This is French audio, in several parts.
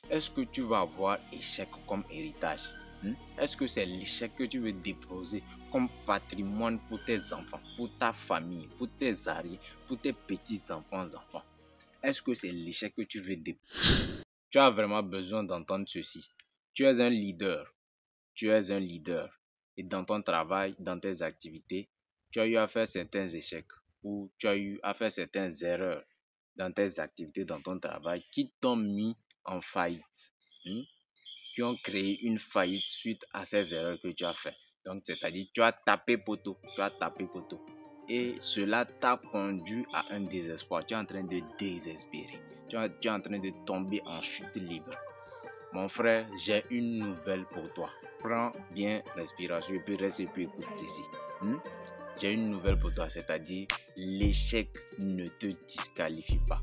est-ce que tu vas avoir échec comme héritage? Est-ce que c'est l'échec que tu veux déposer comme patrimoine pour tes enfants, pour ta famille, pour tes arrières, pour tes petits-enfants? Est-ce que c'est l'échec que tu veux déposer? Tu as vraiment besoin d'entendre ceci. Tu es un leader. Tu es un leader. Et dans ton travail, dans tes activités, tu as eu à faire certains échecs ou tu as eu à faire certaines erreurs dans tes activités, dans ton travail qui t'ont mis en faillite. Qui ont créé une faillite suite à ces erreurs que tu as fait. Donc, c'est-à-dire, tu as tapé poteau, Et cela t'a conduit à un désespoir. Tu es en train de désespérer. Tu es en train de tomber en chute libre. Mon frère, j'ai une nouvelle pour toi. Prends bien respiration et puis reste et puis écoute ceci. J'ai une nouvelle pour toi, c'est-à-dire l'échec ne te disqualifie pas.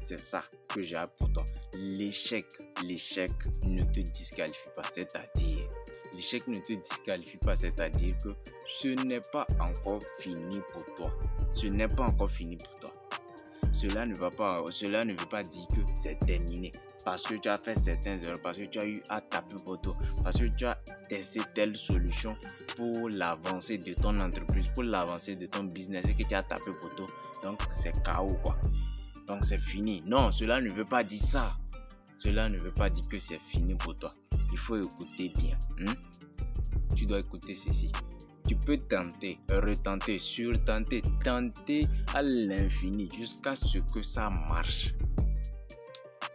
C'est ça que j'ai pour toi. L'échec ne te disqualifie pas, c'est-à-dire l'échec ne te disqualifie pas, c'est-à-dire que ce n'est pas encore fini pour toi. Ce n'est pas encore fini pour toi. Cela ne veut pas dire que c'est terminé. Parce que tu as fait certaines erreurs, parce que tu as eu à taper poteau, parce que tu as testé telle solution pour l'avancée de ton entreprise, pour l'avancée de ton business et que tu as tapé poteau. Donc c'est KO quoi. Donc c'est fini. Non, cela ne veut pas dire ça. Cela ne veut pas dire que c'est fini pour toi. Il faut écouter bien. Tu dois écouter ceci. Tu peux tenter, retenter, surtenter, tenter à l'infini jusqu'à ce que ça marche.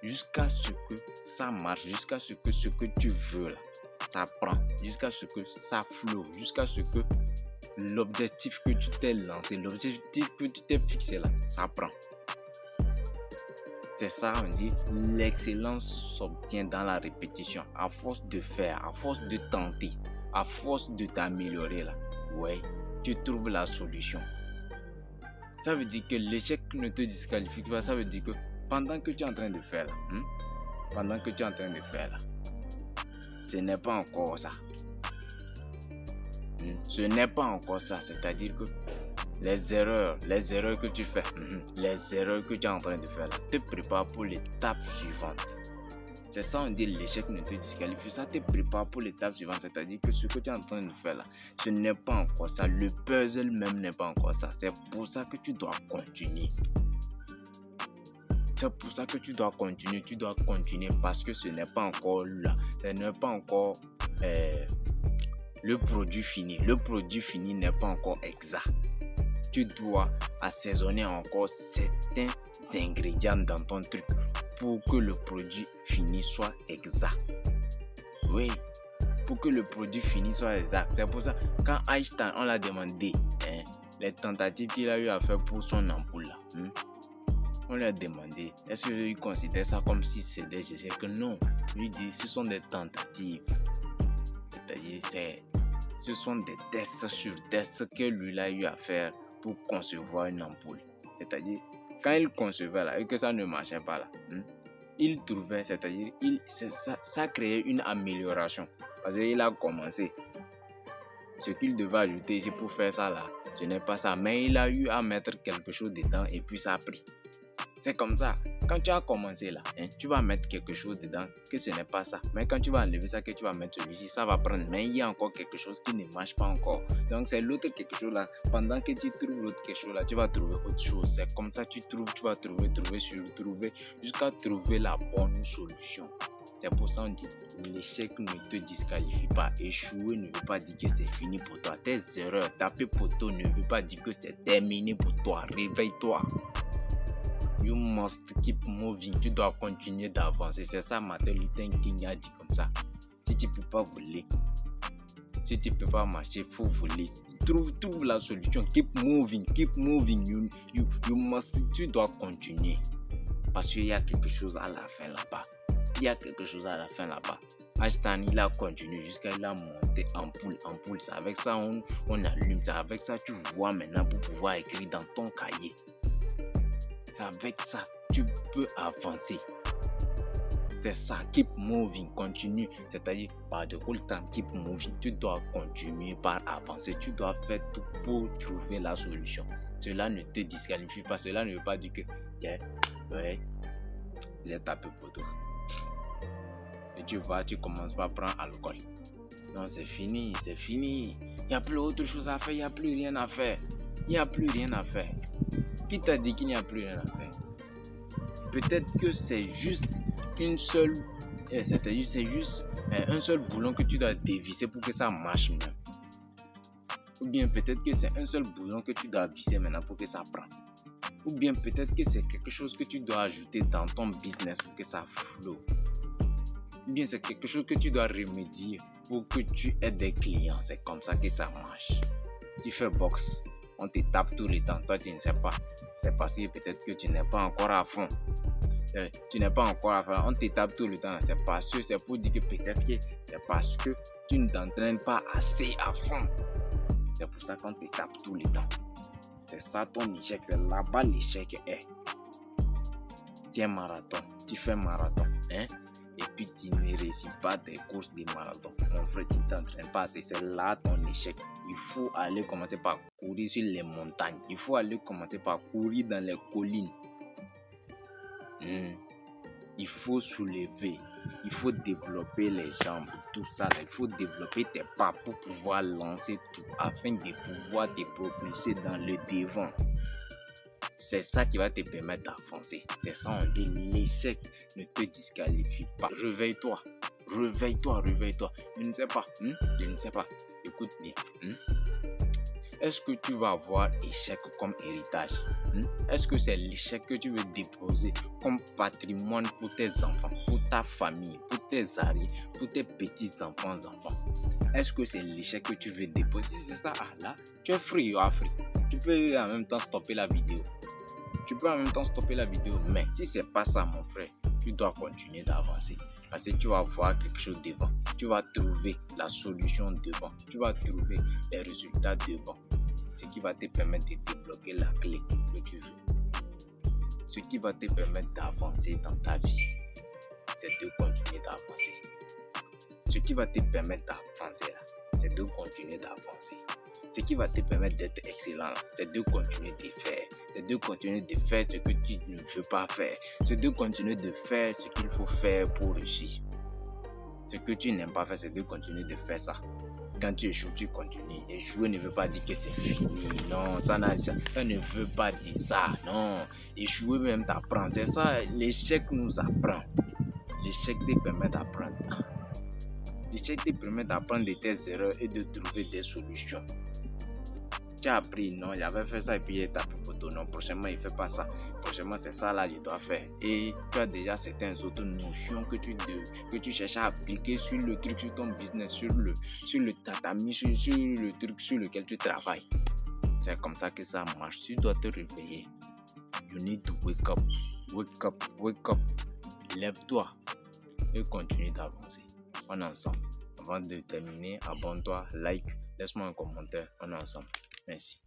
Jusqu'à ce que ça marche, jusqu'à ce que tu veux là, ça prend, jusqu'à ce que ça floue, jusqu'à ce que l'objectif que tu t'es lancé, l'objectif que tu t'es fixé là, ça prend. C'est ça, on dit, l'excellence s'obtient dans la répétition, à force de faire, à force de tenter, à force de t'améliorer là, ouais, tu trouves la solution. Ça veut dire que l'échec ne te disqualifie pas, ça veut dire que pendant que tu es en train de faire là, ce n'est pas encore ça. Ce n'est pas encore ça, c'est-à-dire que les erreurs que tu fais, les erreurs que tu es en train de faire là, te prépare pour l'étape suivante. C'est ça, on dit l'échec ne te disqualifie, ça te prépare pour l'étape suivante, c'est-à-dire que ce que tu es en train de faire là, ce n'est pas encore ça, le puzzle même n'est pas encore ça, c'est pour ça que tu dois continuer. C'est pour ça que tu dois continuer parce que ce n'est pas encore là, ce n'est pas encore le produit fini. Le produit fini n'est pas encore exact. Tu dois assaisonner encore certains ingrédients dans ton truc pour que le produit fini soit exact. Oui, pour que le produit fini soit exact. C'est pour ça, quand Einstein, on l'a demandé, les tentatives qu'il a eu à faire pour son ampoule là, on lui a demandé, est-ce qu'il considère ça comme si c'est des échecs? Non, lui dit, ce sont des tentatives. C'est-à-dire, ce sont des tests sur tests que lui a eu à faire pour concevoir une ampoule. C'est-à-dire, quand il concevait là et que ça ne marchait pas là, il trouvait, c'est-à-dire, ça créait une amélioration. Parce qu'il a commencé. Ce qu'il devait ajouter ici pour faire ça là, ce n'est pas ça. Mais il a eu à mettre quelque chose dedans et puis ça a pris. C'est comme ça. Quand tu as commencé là, tu vas mettre quelque chose dedans que ce n'est pas ça. Mais quand tu vas enlever ça, que tu vas mettre celui-ci, ça va prendre. Mais il y a encore quelque chose qui ne marche pas encore. Donc c'est l'autre quelque chose là. Pendant que tu trouves l'autre quelque chose là, tu vas trouver autre chose. C'est comme ça tu vas trouver jusqu'à trouver la bonne solution. C'est pour ça qu'on dit l'échec ne te disqualifie pas. Échouer ne veut pas dire que c'est fini pour toi. Tes erreurs, taper poteau ne veut pas dire que c'est terminé pour toi. Réveille-toi. You must keep moving. Tu dois continuer d'avancer. C'est ça Martin Luther King a dit comme ça. Si tu ne peux pas voler, si tu ne peux pas marcher, il faut voler. Trouve la solution. Keep moving. You must. Tu dois continuer. Parce qu'il y a quelque chose à la fin là-bas. Einstein, il a continué jusqu'à il a monté ampoule. C'est avec ça on allume. C'est avec ça tu vois maintenant pour pouvoir écrire dans ton cahier. C'est avec ça tu peux avancer. C'est ça, keep moving, continue. C'est-à-dire, par de whole time, keep moving. Tu dois continuer par avancer. Tu dois faire tout pour trouver la solution. Cela ne te disqualifie pas. Cela ne veut pas dire que j'ai tapé pour toi. tu vas, tu commences par prendre alcool. Non, c'est fini, c'est fini. Il n'y a plus autre chose à faire, il n'y a plus rien à faire. Il n'y a plus rien à faire. Qui t'a dit qu'il n'y a plus rien à faire? Peut-être que c'est juste une seule, c'est juste un seul boulon que tu dois dévisser pour que ça marche même. Ou bien peut-être que c'est un seul boulon que tu dois visser maintenant pour que ça prenne. Ou bien peut-être que c'est quelque chose que tu dois ajouter dans ton business pour que ça flotte. Ou bien c'est quelque chose que tu dois remédier pour que tu aies des clients. C'est comme ça que ça marche. Tu fais boxe, on te tape tout le temps. Toi, tu ne sais pas. C'est parce que peut-être que tu n'es pas encore à fond. Tu n'es pas encore à fond. On te tape tout le temps. C'est parce que c'est pour dire que peut-être que c'est parce que tu ne t'entraînes pas assez à fond. C'est pour ça qu'on te tape tout le temps. C'est ça ton échec. C'est là-bas l'échec est. Tu es marathon. Tu fais marathon. Hein? Et puis tu ne réussis pas tes courses de marathon. Mon frère, tu ne t'entraînes pas assez. C'est là ton échec. Il faut aller commencer par courir sur les montagnes. Il faut aller commencer par courir dans les collines. Il faut soulever. Il faut développer les jambes. Tout ça. Il faut développer tes pas pour pouvoir lancer tout afin de pouvoir te propulser dans le devant. C'est ça qui va te permettre d'avancer. C'est ça, on dit, l'échec ne te disqualifie pas. Réveille-toi. Réveille-toi, réveille-toi. Je ne sais pas. Je ne sais pas. Écoute bien. Est-ce que tu vas avoir échec comme héritage? Est-ce que c'est l'échec que tu veux déposer comme patrimoine pour tes enfants, pour ta famille, pour tes amis, pour tes petits-enfants? Est-ce que c'est l'échec que tu veux déposer? C'est ça, là, tu es free, you are free. Tu peux en même temps stopper la vidéo. Mais si c'est pas ça, mon frère, tu dois continuer d'avancer. Parce que tu vas voir quelque chose devant. Tu vas trouver la solution devant. Tu vas trouver les résultats devant. Ce qui va te permettre de débloquer la clé que tu veux. Ce qui va te permettre d'avancer dans ta vie, c'est de continuer d'avancer. Ce qui va te permettre d'avancer, c'est de continuer d'avancer. Ce qui va te permettre d'être excellent, c'est de continuer de faire. C'est de continuer de faire ce que tu ne veux pas faire. C'est de continuer de faire ce qu'il faut faire pour réussir. Ce que tu n'aimes pas faire, c'est de continuer de faire ça. Quand tu échoues, tu continues. Échouer ne veut pas dire que c'est fini. Non, ça ne veut pas dire ça. Non, échouer même t'apprend. C'est ça, l'échec nous apprend. L'échec te permet d'apprendre. L'échec te permet d'apprendre de tes erreurs et de trouver des solutions. Tu as appris, non, j'avais fait ça et puis il est tapé photo. Non, prochainement, il ne fait pas ça. Prochainement, c'est ça là, je dois faire. Et tu as déjà certaines autres notions que tu cherches à appliquer sur le truc, sur ton business, sur le tatami, sur le truc sur lequel tu travailles. C'est comme ça que ça marche. Tu dois te réveiller. You need to wake up. Wake up, wake up. Lève-toi et continue d'avancer. On est ensemble. Avant de terminer, abonne-toi, like, laisse-moi un commentaire. On est ensemble. Merci.